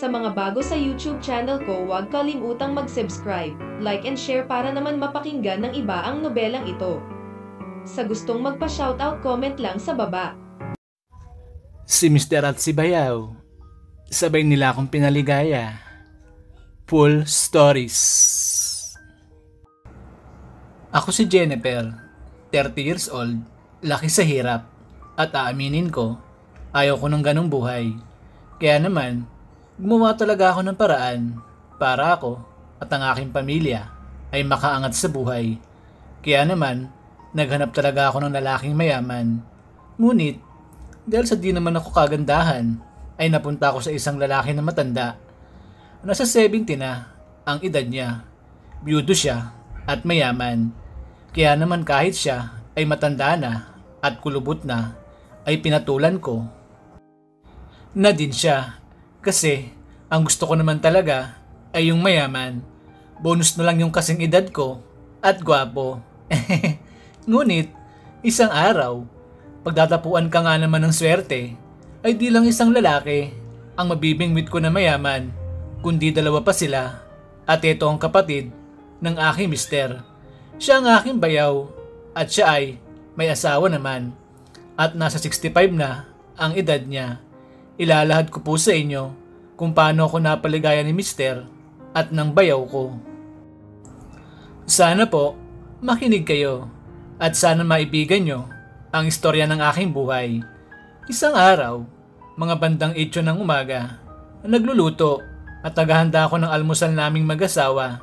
Sa mga bago sa YouTube channel ko, huwag kalimutang mag-subscribe, like and share para naman mapakinggan ng iba ang nobelang ito. Sa gustong magpa-shoutout, comment lang sa baba. Si Mr. at si Bayaw, sabay nila akong pinaligaya. Full stories. Ako si Jennifer, 30 years old, laki sa hirap, at aaminin ko, ayaw ko ng ganong buhay. Kaya naman, gumawa talaga ako ng paraan para ako at ang aking pamilya ay makaangat sa buhay. Kaya naman, naghanap talaga ako ng lalaking mayaman. Ngunit, dahil sa di naman ako kagandahan, ay napunta ako sa isang lalaki na matanda. Nasa 70 na ang edad niya. Byudo siya at mayaman. Kaya naman kahit siya ay matanda na at kulubot na, ay pinatulan ko na din siya. Kasi ang gusto ko naman talaga ay yung mayaman. Bonus na lang yung kasing edad ko at gwapo. Ngunit, isang araw, pagdatapuan ka nga naman ng swerte, ay di lang isang lalaki ang mabibingwit ko na mayaman, kundi dalawa pa sila. At ito ang kapatid ng aking mister. Siya ang aking bayaw at siya ay may asawa naman. At nasa 65 na ang edad niya. Ilalahad ko po sa inyo kung paano ako napaligaya ni mister at ng bayaw ko. Sana po makinig kayo at sana maibigan nyo ang istorya ng aking buhay. Isang araw, mga bandang 8 ng umaga, nagluluto at naghahanda ako ng almusal naming mag-asawa.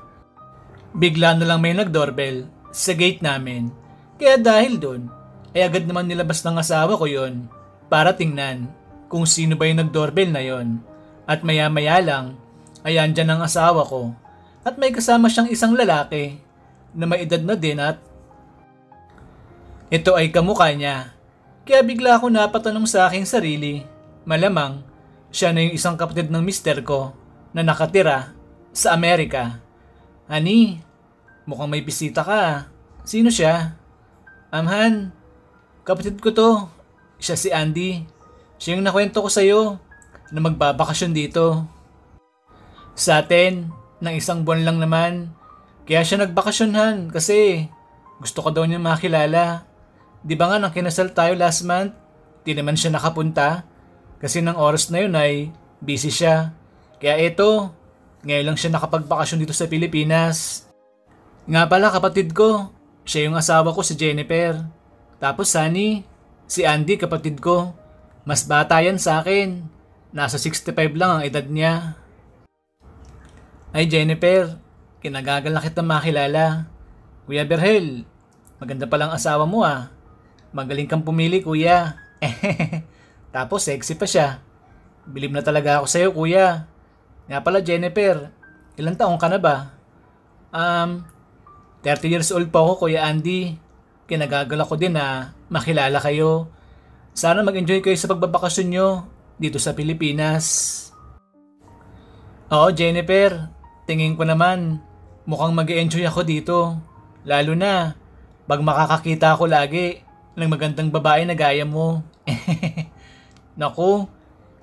Bigla na lang may nag-doorbell sa gate namin. Kaya dahil doon, ay agad naman nilabas ng asawa ko yon para tingnan kung sino ba yung nag-doorbell na yon. At maya-maya lang ay andyan ang asawa ko at may kasama siyang isang lalaki na may edad na din at ito ay kamukha niya. Kaya bigla ako napatanong sa aking sarili, malamang siya na yung isang kapatid ng mister ko na nakatira sa Amerika. Honey, mukhang may bisita ka. Sino siya? Han, kapatid ko to. Siya si Andy. Siya yung nakwento ko sa'yo na magbabakasyon dito. Sa atin, ng isang buwan lang naman. Kaya siya nagbakasyon kasi gusto ko daw niya makilala. Di ba nga nang kinasal tayo last month, di naman siya nakapunta. Kasi ng oras na yun ay busy siya. Kaya eto, ngayon lang siya nakapagbakasyon dito sa Pilipinas. Nga pala kapatid ko, siya yung asawa ko si Jennifer. Tapos Sunny, si Andy kapatid ko. Mas bata yan sa akin. Nasa 65 lang ang edad niya. Ay Jennifer, kinagagal na kitang makilala. Kuya Berhel, maganda palang asawa mo ah. Magaling kang pumili kuya. Tapos sexy pa siya. Bilib na talaga ako sa'yo kuya. Nga pala Jennifer, ilang taong ka na ba? 30 years old pa ako kuya Andy. Kinagagal ako din na makilala kayo. Sana mag-enjoy kayo sa pagbabakasyon nyo dito sa Pilipinas. Oo Jennifer, tingin ko naman mukhang mag-enjoy ako dito. Lalo na pag makakakita ako lagi ng magandang babae na gaya mo. Naku,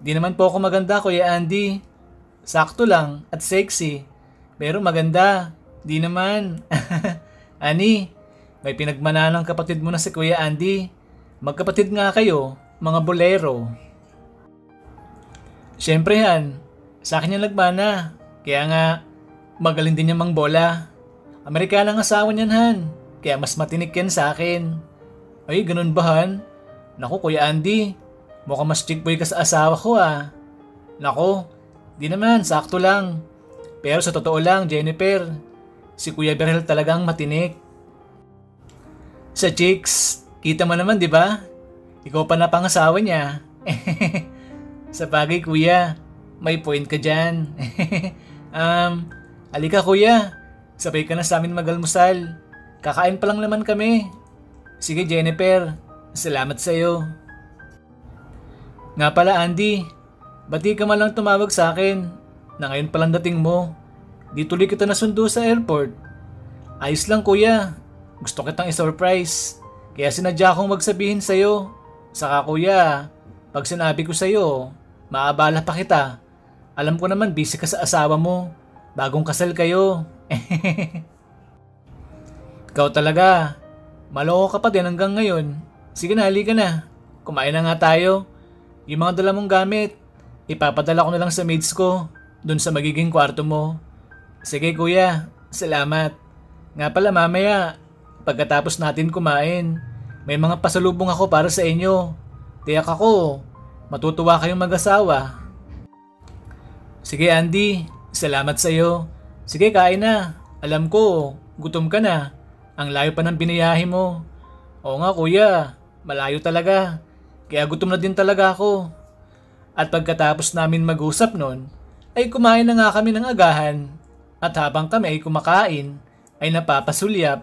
di naman po ako maganda Kuya Andy. Sakto lang at sexy. Pero maganda, di naman. Ani, may pinagmana ng kapatid mo na si Kuya Andy. Magkapatid nga kayo, mga bolero. Siyempre yan, sa akin yung nagmana. Kaya nga, magaling din yung bola. Amerikana ang asawa niyan Han, kaya mas matinik yan sa akin. Ay, ganun ba Han? Naku Kuya Andy, mukhang mas chick boy ka sa asawa ko ah. Naku, di naman, sakto lang. Pero sa totoo lang Jennifer, si Kuya Berhel talagang matinik. Sa chicks, kita mo naman, di ba? Ikaw pa na pangasawa niya. Sa bagay, kuya, may point ka dyan. Alika, kuya. Sabay ka na sa amin mag-almusal. Kakain pa lang naman kami. Sige, Jennifer. Salamat sa'yo. Nga pala, Andy. Bati ka man lang tumawag sa akin na ngayon palang dating mo. Di tuloy kita nasundo sa airport. Ayos lang, kuya. Gusto kitang i-surprise. Kaya sinadya kong magsabihin sa'yo. Saka kuya, pag sinabi ko sa'yo, maabala pa kita. Alam ko naman busy ka sa asawa mo. Bagong kasal kayo. Ikaw talaga. Maloko ka pa din hanggang ngayon. Sige na, halika na. Kumain na nga tayo. Yung mga dala mong gamit, ipapadala ko na lang sa maids ko, dun sa magiging kwarto mo. Sige kuya, salamat. Nga pala mamaya, pagkatapos natin kumain, may mga pasalubong ako para sa inyo. Tiyak ako, matutuwa kayong mag-asawa. Sige Andy, salamat sa'yo. Sige kain na, alam ko, gutom ka na. Ang layo pa ng biniyahe mo. Oo nga kuya, malayo talaga. Kaya gutom na din talaga ako. At pagkatapos namin mag-usap nun, ay kumain na nga kami ng agahan. At habang kami ay kumakain, ay napapasulyap.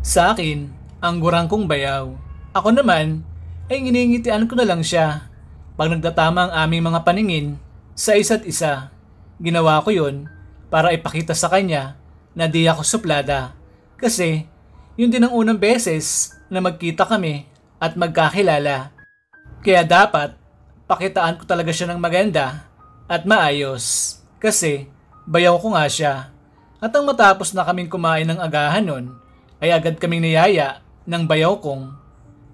Sa akin, ang gurang kong bayaw. Ako naman, ay nginingitian ko na lang siya. Pag nagtatama ang aming mga paningin sa isa't isa, ginawa ko yun para ipakita sa kanya na di ako suplada. Kasi, yun din ang unang beses na magkita kami at magkakilala. Kaya dapat, pakitaan ko talaga siya ng maganda at maayos. Kasi, bayaw ko nga siya. At ang matapos na kaming kumain ng agahan nun, ay agad kaming niyaya ng bayaw kong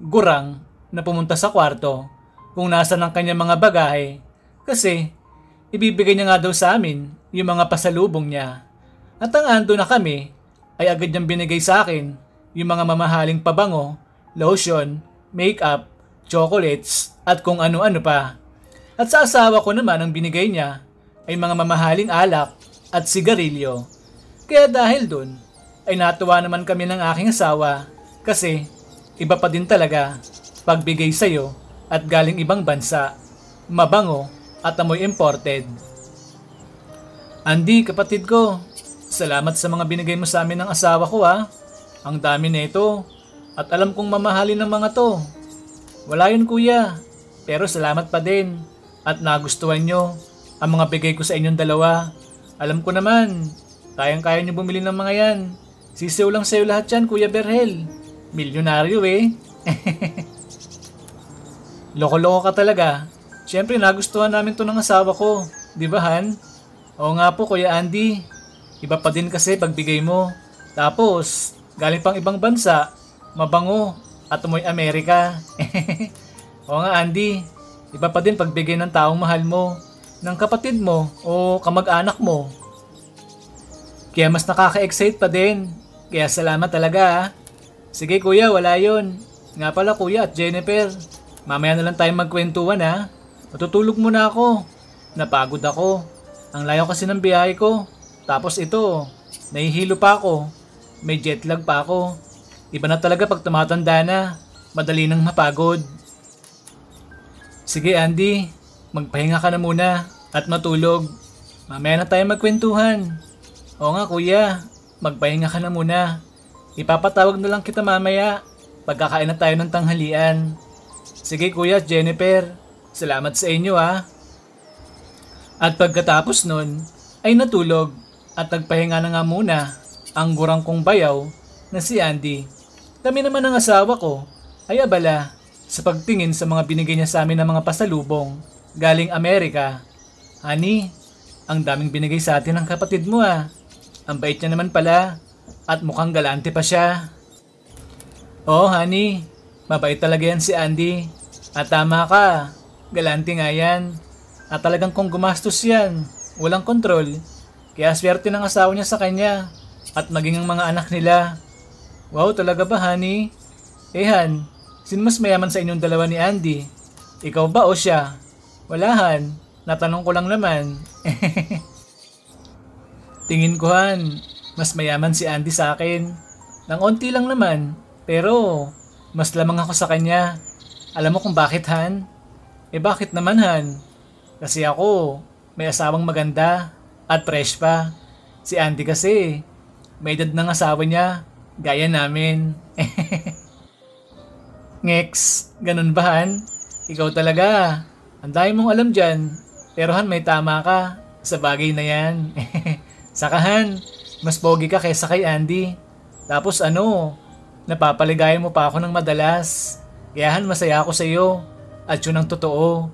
gurang na pumunta sa kwarto kung nasa ng kanyang mga bagahe. Kasi, ibibigay niya nga daw sa amin yung mga pasalubong niya. At ang ando na kami, ay agad niyang binigay sa akin yung mga mamahaling pabango, lotion, makeup, chocolates, at kung ano-ano pa. At sa asawa ko naman ang binigay niya ay mga mamahaling alak at sigarilyo. Kaya dahil dun, ay natuwa naman kami ng aking asawa kasi iba pa din talaga pagbigay sa'yo at galing ibang bansa, mabango at amoy imported. Andy, kapatid ko, salamat sa mga binigay mo sa amin ng asawa ko ha. Ang dami nito at alam kong mamahalin ng mga to. Wala yun kuya, pero salamat pa din at nagustuhan nyo ang mga bigay ko sa inyong dalawa. Alam ko naman, kayang-kaya nyo bumili ng mga yan. Sisiw lang sa'yo lahat yan Kuya Berhel. Milyonaryo eh. Loko-loko ka talaga. Siyempre nagustuhan namin to ng asawa ko. Di ba Han? Oo nga po Kuya Andy. Iba pa din kasi pagbigay mo. Tapos, galing pang ibang bansa, mabango at amoy Amerika. Oo nga Andy, iba pa din pagbigay ng taong mahal mo, ng kapatid mo o kamag-anak mo. Kaya mas nakaka-excite pa din. Kaya salamat talaga ha. Sige kuya, wala yun. Nga pala kuya at Jennifer, mamaya na lang tayong magkwentuhan ha. Matutulog muna ako. Napagod ako. Ang layo kasi ng biyahe ko. Tapos ito, nahihilo pa ako. May jet lag pa ako. Iba na talaga pag tumatanda na. Madali nang mapagod. Sige Andy, magpahinga ka na muna at matulog. Mamaya na tayo magkwentuhan. Oo nga kuya, magpahinga ka na muna. Ipapatawag na lang kita mamaya. Pagkakain na tayo ng tanghalian. Sige kuya at Jennifer, salamat sa inyo ha. At pagkatapos nun, ay natulog at nagpahinga na nga muna ang gurang kong bayaw na si Andy. Kami naman ng asawa ko ay abala sa pagtingin sa mga binigay niya sa amin ng mga pasalubong galing Amerika. Honey, ang daming binigay sa atin ng kapatid mo ah. Ang bait niya naman pala at mukhang galante pa siya. Oo honey, mabait talaga yan si Andy. At tama ka, galante nga yan. At talagang kung gumastos yan, walang kontrol. Kaya swerte ng asawa niya sa kanya at maging ang mga anak nila. Wow, talaga ba honey? Han, sino mas mayaman sa inyong dalawa ni Andy? Ikaw ba o siya? Wala Han, natanong ko lang naman. Tingin ko Han, mas mayaman si Andy sa akin. Nang onti lang naman, pero mas lamang ako sa kanya. Alam mo kung bakit Han? Bakit naman Han? Kasi ako, may asawang maganda at fresh pa. Si Andy kasi, may edad ng asawa niya, gaya namin. Ngex, ganun ba Han? Ikaw talaga, ang dami mong alam dyan. Pero Han, may tama ka sa bagay na yan. Saka Han, mas pogi ka kaysa kay Andy. Tapos napapaligayan mo pa ako ng madalas. Kaya Han, masaya ako sa iyo. At yun ang totoo.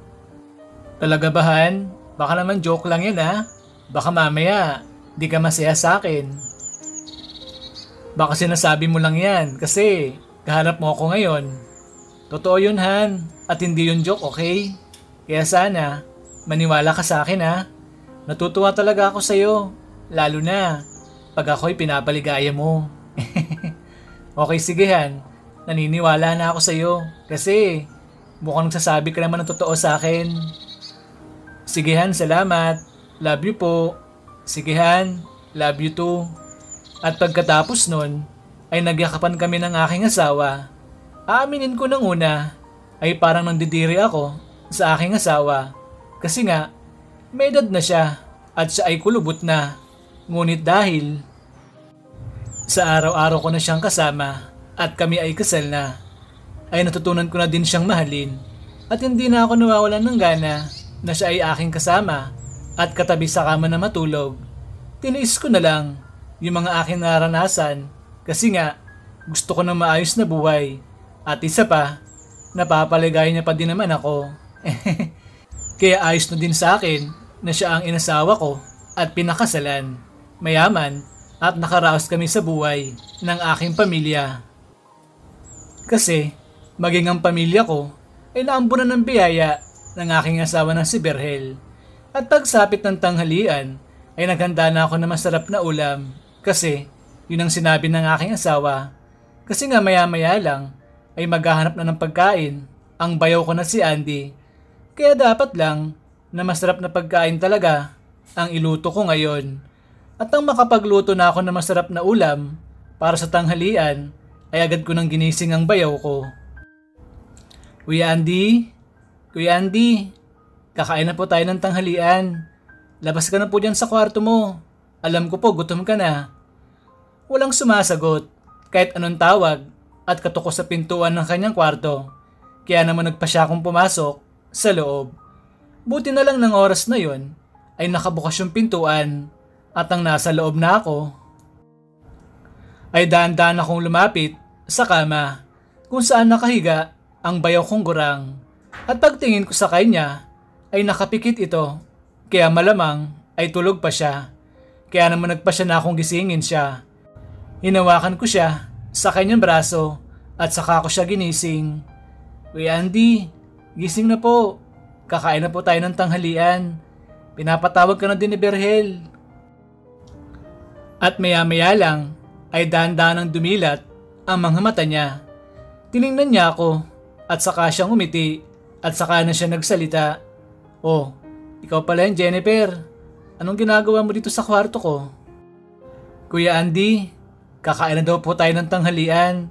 Talaga ba Han? Baka naman joke lang yan ha. Baka mamaya, di ka masaya sa akin. Baka sinasabi mo lang yan kasi kaharap mo ako ngayon. Totoo yun Han, at hindi yun joke, okay? Kaya sana, maniwala ka sa akin ha. Natutuwa talaga ako sa'yo, lalo na pag ako'y pinapaligaya mo. Okay sige Han, naniniwala na ako sa'yo kasi mukhang nagsasabi ka naman ng totoo sa akin. Sige Han, salamat. Love you po. Sige Han, love you too. At pagkatapos nun, ay nagyakapan kami ng aking asawa. Aaminin ko ng una, ay parang nandidiri ako sa aking asawa. Kasi nga, may edad na siya at siya ay kulubot na. Ngunit dahil sa araw-araw ko na siyang kasama at kami ay kasal na, ay natutunan ko na din siyang mahalin at hindi na ako nawawalan ng gana na siya ay aking kasama at katabi sa kama na matulog. Tiniis ko na lang yung mga aking naranasan kasi nga gusto ko ng maayos na buhay at isa pa, napapaligaya niya pa din naman ako. Kaya ayos na din sa akin na siya ang inasawa ko at pinakasalan, mayaman at nakaraos kami sa buhay ng aking pamilya. Kasi maging ang pamilya ko ay naambunan ng biyaya ng aking asawa na si Berhel. At pagsapit ng tanghalian ay naghanda na ako ng masarap na ulam kasi yun ang sinabi ng aking asawa. Kasi nga maya-maya lang ay maghahanap na ng pagkain ang bayaw ko na si Andy. Kaya dapat lang na masarap na pagkain talaga ang iluto ko ngayon. At nang makapagluto na ako ng masarap na ulam para sa tanghalian ay agad ko nang ginising ang bayaw ko. Kuya Andy, kakain na po tayo ng tanghalian. Labas ka na po dyan sa kwarto mo. Alam ko po, gutom ka na. Walang sumasagot, kahit anong tawag at katukos sa pintuan ng kanyang kwarto. Kaya naman nagpa siya akong pumasok sa loob. Buti na lang ng oras na yon ay nakabukas yung pintuan at ang nasa loob na ako ay dahan-dahan akong lumapit sa kama kung saan nakahiga ang bayaw kong gurang. At pagtingin ko sa kanya ay nakapikit ito, kaya malamang ay tulog pa siya. Kaya naman nagpa siya na akong gisingin siya. Hinawakan ko siya sa kanyang braso at saka ko siya ginising. Kuya Andy, gising na po. Kakain na po tayo ng tanghalian. Pinapatawag ka na din ni Berhel. At maya-maya lang ay dahan-dahan ang dumilat ang mga mata niya. Tiningnan niya ako at saka siyang umiti at saka na siya nagsalita. Oh, ikaw pala yan Jennifer. Anong ginagawa mo dito sa kwarto ko? Kuya Andy, kakain na daw po tayo ng tanghalian.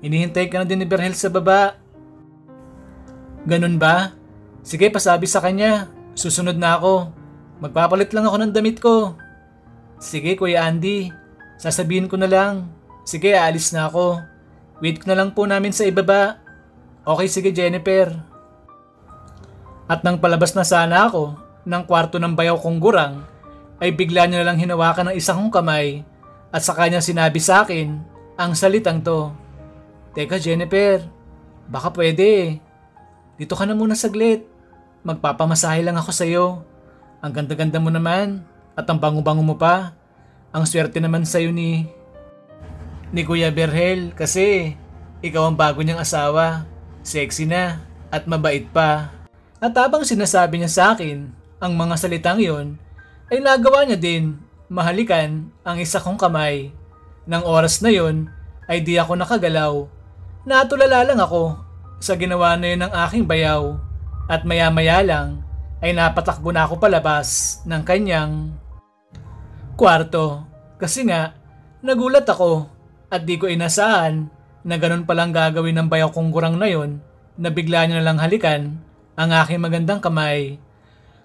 Hinihintay ka na din ni Berhel sa baba. Ganun ba? Sige, pasabi sa kanya. Susunod na ako. Magpapalit lang ako ng damit ko. Sige Kuya Andy, sasabihin ko na lang. Sige, aalis na ako. Wait ko na lang po namin sa ibaba. Okay, sige Jennifer. At nang palabas na sana ako ng kwarto ng bayaw kong gurang, ay bigla niya na lang hinawakan ng isa kong kamay at saka niya sinabi sa akin ang salitang to. Teka Jennifer, baka pwede. Dito ka na muna saglit. Magpapamasahe lang ako sa'yo. Ang ganda-ganda mo naman at ang bango-bango mo pa. Ang swerte naman sa'yo ni Kuya Berhel kasi ikaw ang bago niyang asawa. Sexy na at mabait pa. At habang sinasabi niya sa akin ang mga salitang yon, ay nagawa niya din mahalikan ang isa kong kamay. Nang oras na yon ay di ako nakagalaw. Natulala lang ako sa ginawa na yun ng aking bayaw at maya-maya lang ay napatakbo na ako palabas ng kanyang kwarto. Kasi nga, nagulat ako at di ko inasahan na ganun palang gagawin ng bayaw kong gurang na yun na bigla niya na lang halikan ang aking magandang kamay.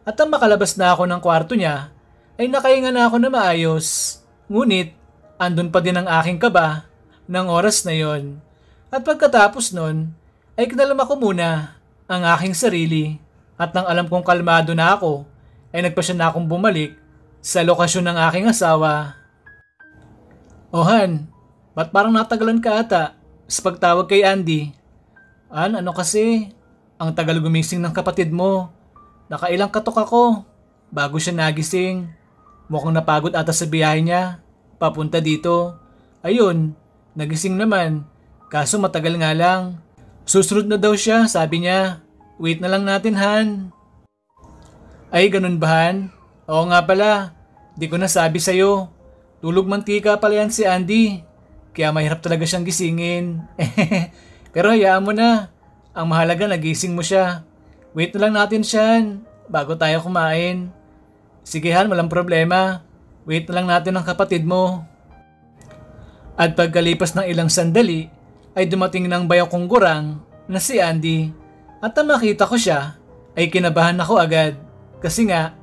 At ang makalabas na ako ng kwarto niya ay nakahinga na ako na maayos. Ngunit, andun pa din ang aking kaba ng oras na yon. At pagkatapos nun, ay kinalama ko muna ang aking sarili. At nang alam kong kalmado na ako, ay nagpasya na akong bumalik sa lokasyon ng aking asawa. Han, ba't parang natagalan ka ata sa pagtawag kay Andy? Ano kasi? Ang tagal gumising ng kapatid mo. Nakailang katok ako. bago siya nagising. Mukhang napagod ata sa biyahe niya. Papunta dito. Ayun, nagising naman. Kaso matagal nga lang. Susunod na daw siya, sabi niya. Wait na lang natin, Han. Ay, ganun ba, Han? Oo nga pala. Di ko nasabi sa'yo. Tulog mantika pala yan si Andy. Kaya mahirap talaga siyang gisingin. Pero hayaan mo na. Ang mahalaga nagising mo siya. Wait na lang natin siya bago tayo kumain. Sige Han, walang problema. Wait na lang natin ang kapatid mo. At pagkalipas ng ilang sandali, ay dumating ng bayaw kong gurang na si Andy. At nang makita ko siya, ay kinabahan ako agad. Kasi nga,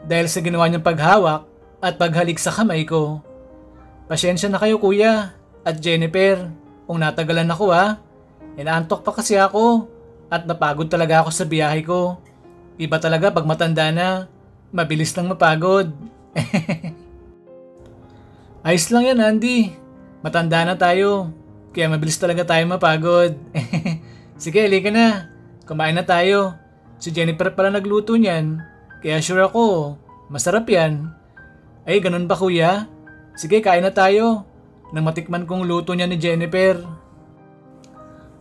dahil sa ginawa niyang paghawak at paghalik sa kamay ko. Pasyensya na kayo kuya at Jennifer kung natagalan ako ha. Inaantok pa kasi ako at napagod talaga ako sa biyahe ko. Iba talaga pag matanda na, mabilis lang mapagod. Ayos lang yan Andy, matanda na tayo, kaya mabilis talaga tayo mapagod. Sige, halika na, kumain na tayo. Si Jennifer pala nagluto niyan, kaya sure ako, masarap yan. Ay, ganun ba kuya? Sige, kain na tayo. Nang matikman kong luto niya ni Jennifer.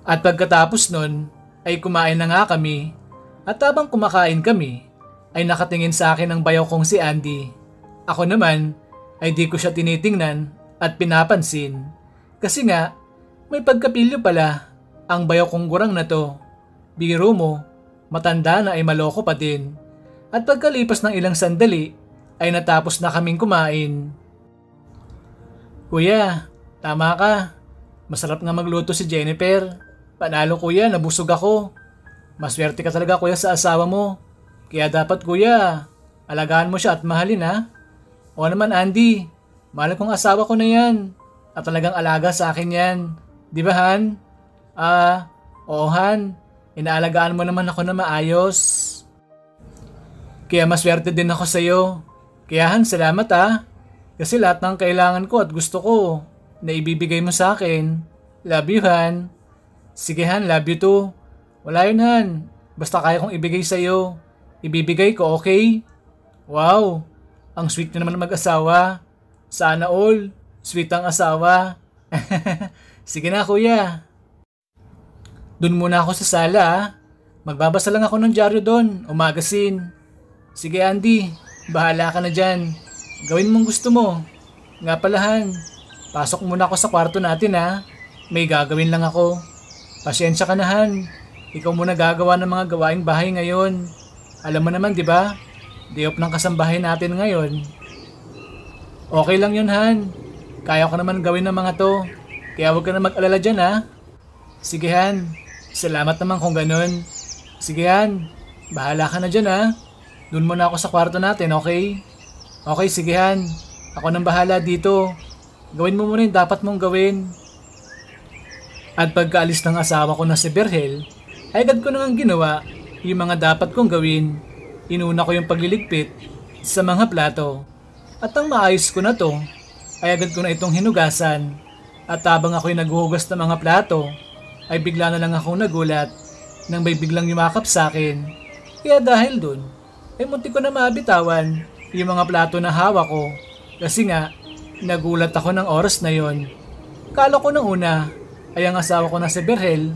At pagkatapos nun, ay kumain na nga kami. At habang kumakain kami, ay nakatingin sa akin ang bayaw kong si Andy. Ako naman, ay di ko siya tinitingnan at pinapansin. Kasi nga, may pagkapilyo pala ang bayaw kong gurang na to. Biro mo, matanda na ay maloko pa din. At pagkalipas ng ilang sandali, ay natapos na kaming kumain. Kuya, tama ka. Masarap nga magluto si Jennifer. Panalo kuya, nabusog ako. Maswerte ka talaga kuya sa asawa mo. Kaya dapat kuya, alagaan mo siya at mahalin ha. O naman Andy, mahal kong asawa ko na yan. At talagang alaga sa akin yan. Di ba Han? Oo Han. Inaalagaan mo naman ako na maayos. Kaya maswerte din ako sa'yo. Kaya Han, salamat ha. Kasi lahat ng kailangan ko at gusto ko na ibibigay mo sa akin. Love you Han. Sige Han, love you too. Wala yun Han. Basta kaya kong ibigay sa'yo. Ibibigay ko, okay? Wow, ang sweet na naman mag-asawa. Sana all, sweet ang asawa. Sige na kuya. Doon muna ako sa sala ha. Magbabasa lang ako ng dyaryo doon o magazine. Sige Andy, bahala ka na dyan. Gawin mong gusto mo. Nga pala Han, pasok muna ako sa kwarto natin ha. May gagawin lang ako. Pasyensya ka na Han. Ikaw muna gagawa ng mga gawaing bahay ngayon. Alam mo naman, di ba? Day off ng kasambahay natin ngayon. Okay lang yun, Han. Kaya ko naman gawin ng mga to. Kaya huwag ka na mag-alala dyan, ha? Sige, Han. Salamat naman kung ganun. Sige, Han. Bahala ka na dyan, ha? Doon muna ako sa kwarto natin, okay? Okay, sige, Han. Ako nang bahala dito. Gawin mo muna yung dapat mong gawin. At pagkaalis ng asawa ko na si Berhel, ay agad ko nang ginawa yung mga dapat kong gawin. Inuna ko yung pagliligpit sa mga plato. At ang maayos ko na to, ay agad ko na itong hinugasan. At habang ako'y naghuhugas ng mga plato, ay bigla na lang akong nagulat nang may biglang yumakap sa akin. Kaya dahil dun, ay munti ko na mabitawan yung mga plato na hawak ko. Kasi nga, nagulat ako ng oras na yon. Kala ko nang una ay ang asawa ko na si Berhel.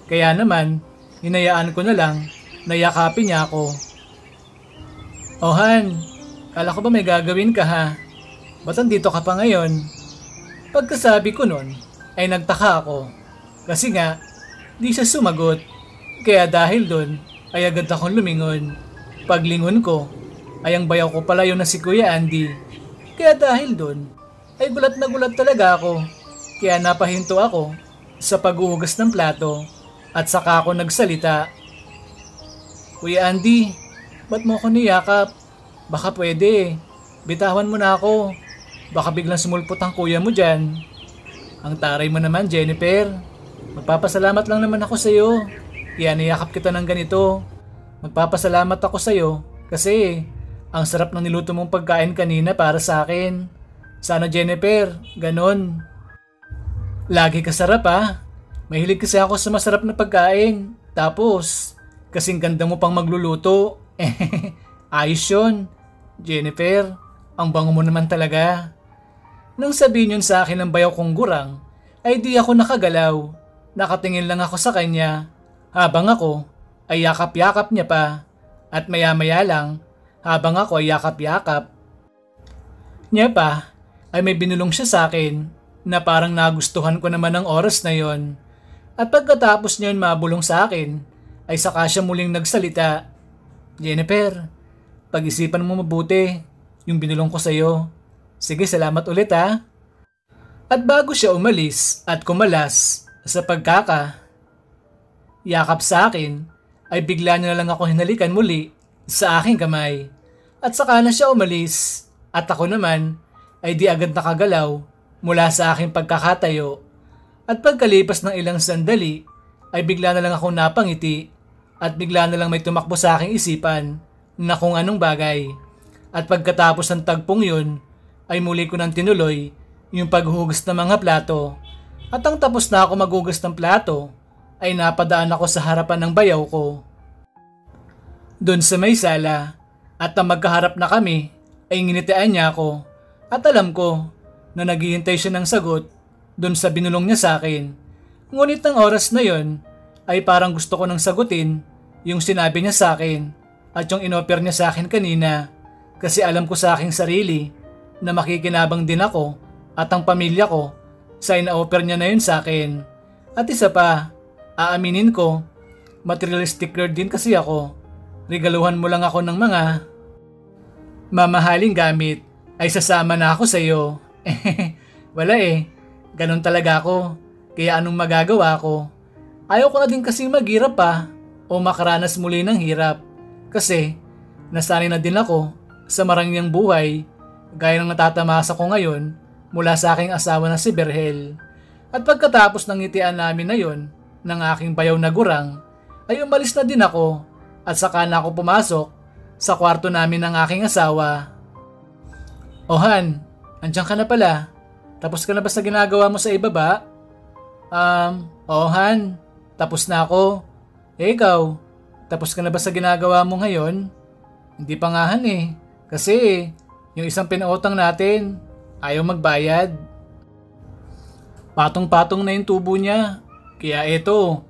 Kaya naman, hinayaan ko na lang na yakapin niya ako. Oh Han, kala ko ba may gagawin ka ha? Ba't andito ka pa ngayon? Pagkasabi ko nun, ay nagtaka ako. Kasi nga, di siya sumagot. Kaya dahil dun, ay agad akong lumingon. Paglingon ko, ay ang bayaw ko pala yun na si Kuya Andy. Kaya dahil dun, ay gulat na gulat talaga ako. Kaya napahinto ako sa paghuhugas ng plato at saka ako nagsalita. Kuya Andy, ba't mo ako niyakap? Baka pwede. Bitawan mo na ako. Baka biglang sumulpot ang kuya mo dyan. Ang taray mo naman, Jennifer. Magpapasalamat lang naman ako sa'yo. Kaya niyakap kita ng ganito. Magpapasalamat ako sa'yo kasi ang sarap ng niluto mong pagkain kanina para sa akin. Sana Jennifer, ganon. Lagi ka sarap ha. Mahilig kasi ako sa masarap na pagkain. Tapos, kasing ganda mo pang magluluto. Ayos yun. Jennifer, ang bango mo naman talaga. Nang sabihin yun sa akin ng bayaw kong gurang, ay di ako nakagalaw. Nakatingin lang ako sa kanya, habang ako ay yakap-yakap niya pa. At maya-maya lang, habang ako ay yakap-yakap niya pa, ay may binulong siya sa akin na parang nagustuhan ko naman ang oras na yon. At pagkatapos niya mabulong sa akin, ay saka siya muling nagsalita. Jennifer, pag-isipan mo mabuti yung binulong ko sa'yo. Sige, salamat ulit ha. At bago siya umalis at kumalas sa yakap sa akin, ay bigla niya na lang ako hinalikan muli sa aking kamay. At saka na siya umalis at ako naman ay di agad nakagalaw mula sa aking pagkakatayo. At pagkalipas ng ilang sandali ay bigla na lang ako napangiti at bigla na lang may tumakbo sa aking isipan na kung anong bagay. At pagkatapos ng tagpong yun ay muli ko nang tinuloy yung paghuhugas ng mga plato. At ang tapos na ako maghugas ng plato ay napadaan ako sa harapan ng bayaw ko. Doon sa may sala at nang magkaharap na kami ay nginitian niya ako at alam ko na naghihintay siya ng sagot doon sa binulong niya sa akin. Ngunit ng oras na yon ay parang gusto ko nang sagutin yung sinabi niya sa akin at yung inoffer niya sa akin kanina kasi alam ko sa aking sarili na makikinabang din ako at ang pamilya ko sa ina-offer niya na yun sa akin. At isa pa, aaminin ko, materialistic girl din kasi ako. Regaluhan mo lang ako ng mga mamahaling gamit ay sasama na ako sa iyo. Wala eh, ganun talaga ako. Kaya anong magagawa ko? Ayaw ko na din kasing maghirap pa o makaranas muli ng hirap. Kasi nasanay na din ako sa marangyang buhay gaya ng natatamasa ko ngayon mula sa aking asawa na si Berhel. At pagkatapos ng ngitian namin na yon ng aking bayaw na gurang ay umalis na din ako at saka na ako pumasok sa kwarto namin ng aking asawa. Oh Han, andyan ka na pala. Tapos ka na ba sa ginagawa mo sa ibaba? Oo Han, tapos na ako. Ikaw, tapos ka na ba sa ginagawa mo ngayon? Hindi pa nga Han eh, kasi yung isang pinautang natin, ayaw magbayad. Patong-patong na yung tubo niya, kaya eto,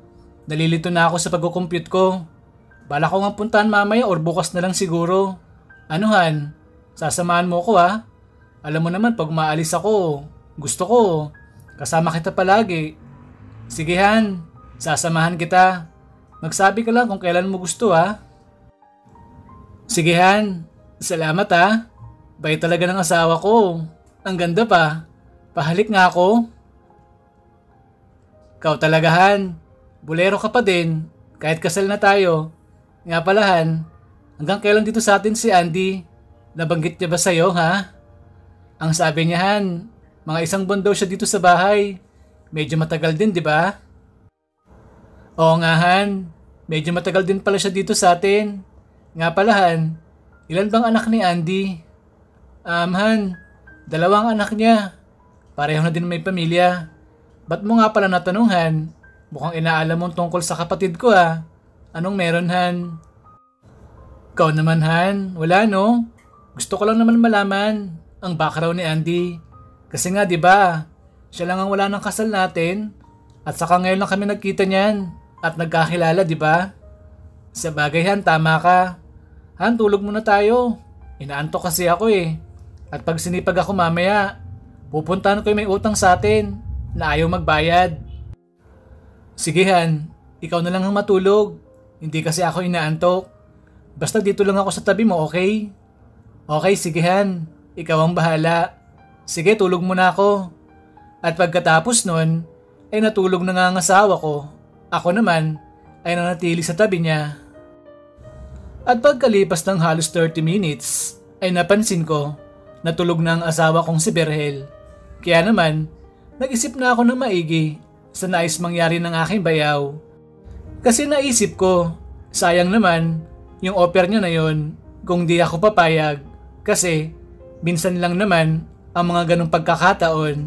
nalilito na ako sa pagkukompute ko. Bala ko nga puntahan mamaya or bukas na lang siguro. Ano Han, sasamahan mo ko ha? Alam mo naman pag maalis ako, gusto ko, kasama kita palagi. Sige Han, sasamahan kita. Magsabi ka lang kung kailan mo gusto ha. Sige Han, salamat ha. Bait talaga ng asawa ko. Ang ganda pa. Pahalik nga ako. Ikaw talaga Han. Bulero ka pa din. Kahit kasal na tayo. Nga pala Han, hanggang kailan dito sa atin si Andy? Nabanggit niya ba sa'yo ha? Ang sabi niya Han, mga 1 buwan daw siya dito sa bahay. Medyo matagal din, di ba? Oo nga Han, medyo matagal din pala siya dito sa atin. Nga pala Han, ilan bang anak ni Andy? Han, 2 anak niya. Pareho na din may pamilya. Ba't mo nga pala natanunghan? Mukhang inaalam mo tungkol sa kapatid ko ha. Anong meron Han? Ikaw naman Han, wala no? Gusto ko lang naman malaman ang background ni Andy. Kasi nga 'di ba, siya lang ang wala ng kasal natin at saka ngayon lang kami nagkita niyan at nagkakilala 'di ba? Sa bagay Han, tama ka. Han, tulog muna tayo. Inaantok kasi ako eh. At pag sinipag ako mamaya, pupuntahan ko yung may utang sa atin na ayaw magbayad. Sige Han, ikaw na lang ang matulog. Hindi kasi ako inaantok. Basta dito lang ako sa tabi mo, okay? Okay, sige Han. Ikaw ang bahala. Sige, tulog muna ako. At pagkatapos nun, ay natulog na nga ang asawa ko. Ako naman, ay nanatili sa tabi niya. At pagkalipas ng halos 30 minutes, ay napansin ko na tulog na ang asawa kong si Berhel. Kaya naman, nag-isip na ako ng maigi sa nais mangyari ng aking bayaw. Kasi naisip ko, sayang naman yung offer niya na yon kung di ako papayag. Kasi minsan lang naman ang mga ganong pagkakataon.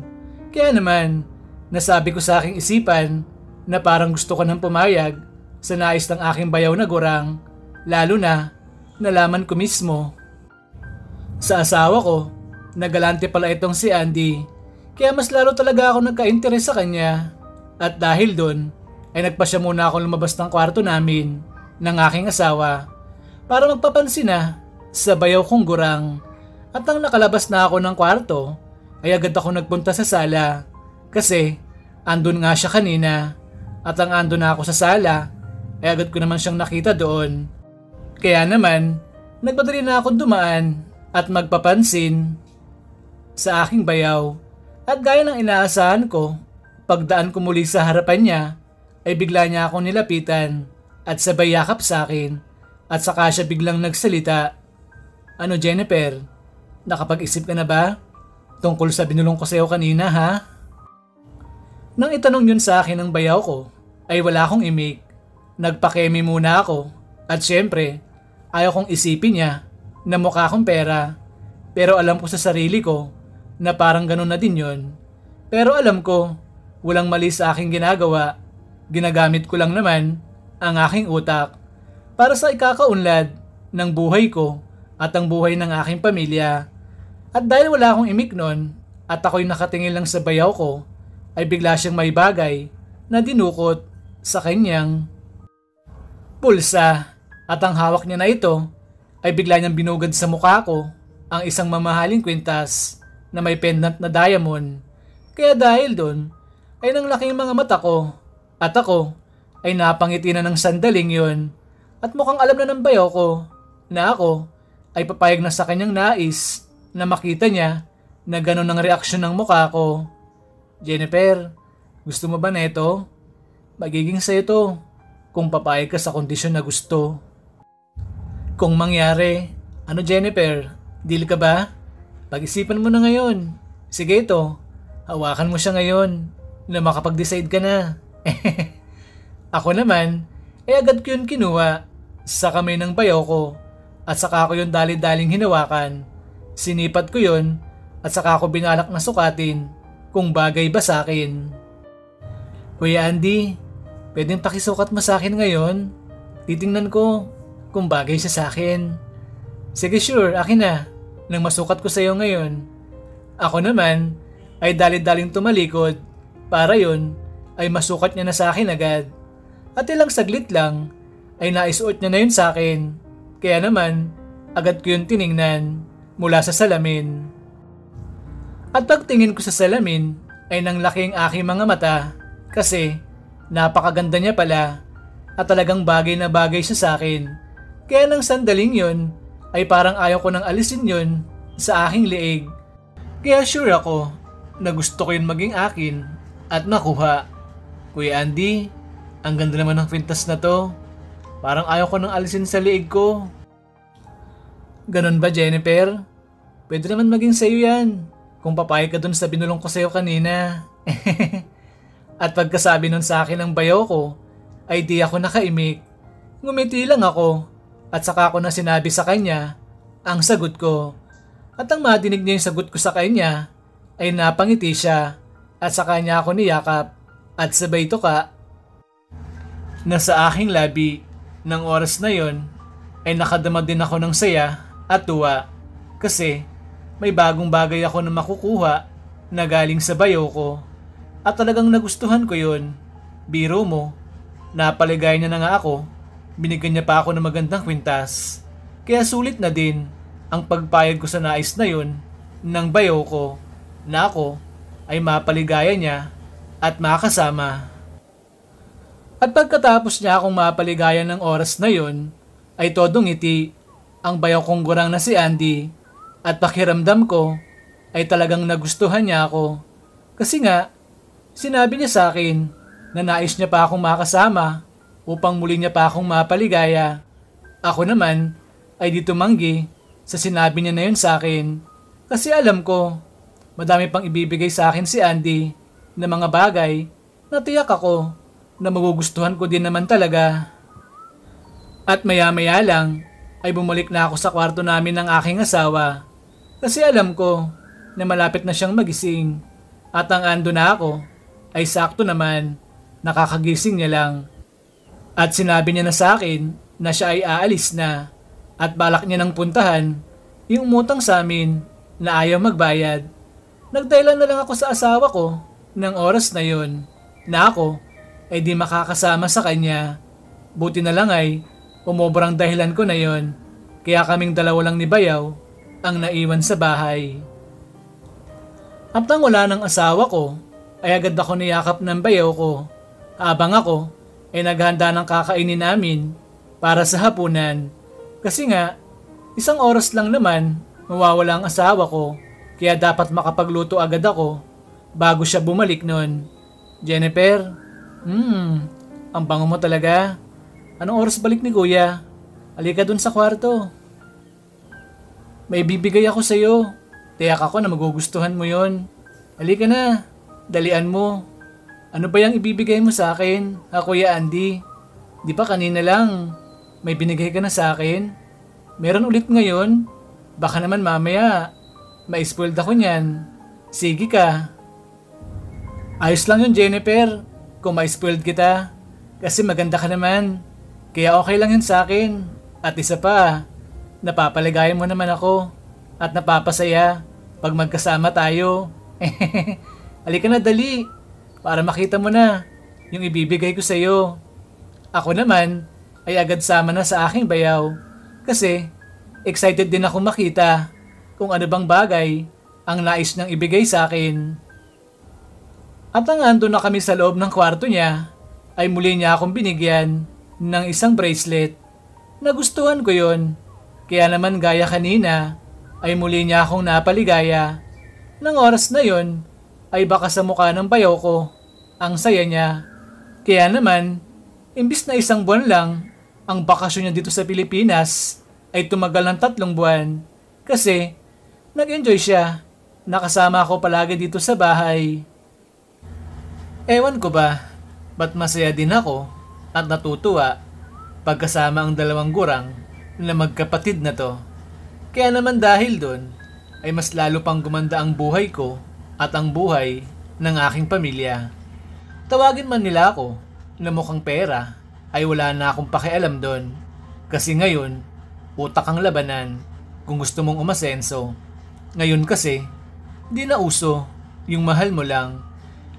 Kaya naman, nasabi ko sa aking isipan na parang gusto ko nang pumayag sa nais ng aking bayaw na gurang, lalo na nalaman ko mismo Sa asawa ko, nagalante pala itong si Andy, kaya mas lalo talaga ako nagka-interes sa kanya. At dahil doon, ay nagpasya muna ako lumabas ng kwarto namin ng aking asawa para magpapansin na sa bayaw kong gurang. At nang nakalabas na ako ng kwarto, ay agad ako nagpunta sa sala kasi andun nga siya kanina. At ang andun na ako sa sala, ay agad ko naman siyang nakita doon. Kaya naman, nagpadali na akong dumaan at magpapansin sa aking bayaw. At gaya ng inaasahan ko, pagdaan ko muli sa harapan niya, ay bigla niya akong nilapitan at sabay yakap sa akin. At saka siya biglang nagsalita. Ano Jennifer, nakapag-isip ka na ba? Tungkol sa binulong ko sa'yo kanina ha? Nang itanong yun sa akin ng bayaw ko, ay wala akong imik. Nagpakemi muna ako at syempre, ayaw kong isipin niya na mukha akong pera. Pero alam ko sa sarili ko na parang ganun na din yun. Pero alam ko, walang mali sa aking ginagawa. Ginagamit ko lang naman ang aking utak para sa ikakaunlad ng buhay ko at ang buhay ng aking pamilya. At dahil wala akong imik nun at ako'y nakatingin lang sa bayaw ko, ay bigla siyang may bagay na dinukot sa kanyang pulsa. At ang hawak niya na ito ay bigla niyang binugad sa mukha ko ang isang mamahaling kwintas na may pendant na diamond. Kaya dahil doon ay nang laking mga mata ko at ako ay napangiti na ng sandaling yun. At mukhang alam na ng bayaw ko na ako ay papayag na sa kanyang nais na makita niya na gano'n ang reaksyon ng mukha ko. Jennifer, gusto mo ba na ito? Magiging sa'yo to kung papayag ka sa kondisyon na gusto. Kung mangyari, ano Jennifer, deal ka ba? Pag-isipan mo na ngayon. Sige ito, hawakan mo siya ngayon na makapag-decide ka na. Ako naman, ay agad ko yun kinuha sa kamay ng bayaw ko at saka ko yun dali-daling hinawakan. Sinipat ko yun at saka ko binalak na sukatin kung bagay ba sa akin. Kuya Andy, pwedeng pakisukat mo sa akin ngayon? Titingnan ko kung bagay siya sa akin. Sige sure, akin na, nang masukat ko sa iyo ngayon. Ako naman ay dali-daling tumalikod para yun ay masukat niya na sa akin agad. At ilang saglit lang ay naisuot niya na yun sa akin. Kaya naman agad ko yun tiningnan mula sa salamin. At pagtingin ko sa salamin ay nang laki ang aking mga mata kasi napakaganda niya pala at talagang bagay na bagay siya sa akin. Kaya nang sandaling yun ay parang ayaw ko nang alisin yun sa aking liig. Kaya sure ako na gusto ko yun maging akin at nakuha. Kuya Andy, ang ganda naman ng kwintas na to. Parang ayaw ko nang alisin sa liig ko. Ganon ba Jennifer? Pwede naman maging sa'yo yan kung papayag ka dun sa binulong ko sa'yo kanina. At pagkasabi nun sa akin ng bayaw ko, ay di ako nakaimik. Ngumiti lang ako at saka ko na sinabi sa kanya ang sagot ko. At ang madinig niya yung sagot ko sa kanya, ay napangiti siya at saka niya ako niyakap at sabay tuka. Nasa aking labi ng oras na yon ay nakadama din ako ng saya at tuwa kasi may bagong bagay ako na makukuha na galing sa bayaw ko at talagang nagustuhan ko yun. Biro mo, napaligay niya na nga ako, binigyan niya pa ako ng magandang kwintas. Kaya sulit na din ang pagpayag ko sa nais na yun ng bayaw ko na ako ay mapaligaya niya at makasama. At pagkatapos niya akong mapaligaya ng oras na yun, ay todong ngiti ang bayaw kong gurang na si Andy at pakiramdam ko ay talagang nagustuhan niya ako. Kasi nga, sinabi niya sa akin na nais niya pa akong makasama upang muli niya pa akong mapaligaya. Ako naman ay di tumanggi sa sinabi niya na yun sa akin kasi alam ko madami pang ibibigay sa akin si Andy na mga bagay na tiyak ako na magugustuhan ko din naman talaga. At maya-maya lang ay bumalik na ako sa kwarto namin ng aking asawa kasi alam ko na malapit na siyang magising at ang ando na ako ay sakto naman nakakagising niya lang. At sinabi niya na sa akin na siya ay aalis na at balak niya ng puntahan yung umutang sa amin na ayaw magbayad. Nagdahilan na lang ako sa asawa ko ng oras na yon na ako ay di makakasama sa kanya. Buti na lang ay umobrang dahilan ko na yon, kaya kaming dalawa lang ni Bayaw ang naiwan sa bahay. At nang wala ng asawa ko, ay agad ako niyakap ng Bayaw ko habang ako ay naghanda ng kakainin namin para sa hapunan. Kasi nga, isang oras lang naman mawawala ang asawa ko, kaya dapat makapagluto agad ako bago siya bumalik nun. Jennifer, ang bango mo talaga. Anong oras balik ni Kuya? Halika dun sa kwarto. May bibigay ako sa'yo. Tiyak ako na magugustuhan mo yon. Halika na, dalian mo. Ano ba yung ibibigay mo sa akin, Kuya Andy? Di ba kanina lang, may binigay ka na sa akin? Meron ulit ngayon? Baka naman mamaya, ma-spoiled ako niyan. Sige ka. Ayos lang yun, Jennifer, kung ma-spoiled kita. Kasi maganda ka naman. Kaya okay lang yun sa akin. At isa pa, napapaligayan mo naman ako. At napapasaya pag magkasama tayo. Halika na dali, para makita mo na yung ibibigay ko sa'yo. Ako naman ay agad sama na sa aking bayaw. Kasi excited din ako makita kung ano bang bagay ang nais niyang ibigay sa akin. At nang andun na kami sa loob ng kwarto niya, ay muli niya akong binigyan ng isang bracelet. Nagustuhan ko yon. Kaya naman gaya kanina, ay muli niya akong napaligaya. Nang oras na yon, ay baka sa mukha ng bayaw ko ang saya niya. Kaya naman, imbis na isang buwan lang, ang bakasyon niya dito sa Pilipinas ay tumagal ng 3 buwan. Kasi nag-enjoy siya. Nakasama ako palagi dito sa bahay. Ewan ko ba, ba't masaya din ako at natutuwa pagkasama ang dalawang gurang na magkapatid na to. Kaya naman dahil doon, ay mas lalo pang gumanda ang buhay ko at ang buhay ng aking pamilya. Tawagin man nila ako na mukhang pera, ay wala na akong pakialam doon. Kasi ngayon, utak ang labanan kung gusto mong umasenso. Ngayon kasi, di na uso yung mahal mo lang.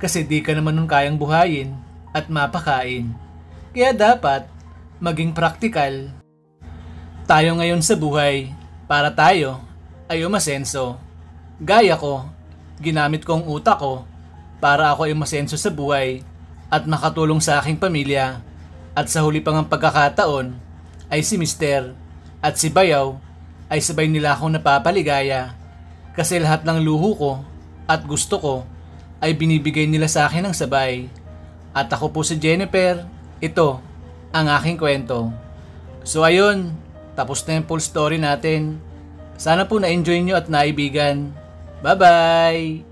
Kasi di ka naman nun kayang buhayin at mapakain. Kaya dapat maging praktikal tayo ngayon sa buhay para tayo ay umasenso. Gaya ko, ginamit ko ang utak ko para ako ay umasenso sa buhay at makatulong sa aking pamilya. At sa huli pang ang pagkakataon ay si Mister at si Bayaw ay sabay nila akong napapaligaya. Kasi lahat ng luho ko at gusto ko ay binibigay nila sa akin ng sabay. At ako po si Jennifer, ito ang aking kwento. So ayun, tapos na yung full story natin. Sana po na-enjoy nyo at naibigan. Bye-bye!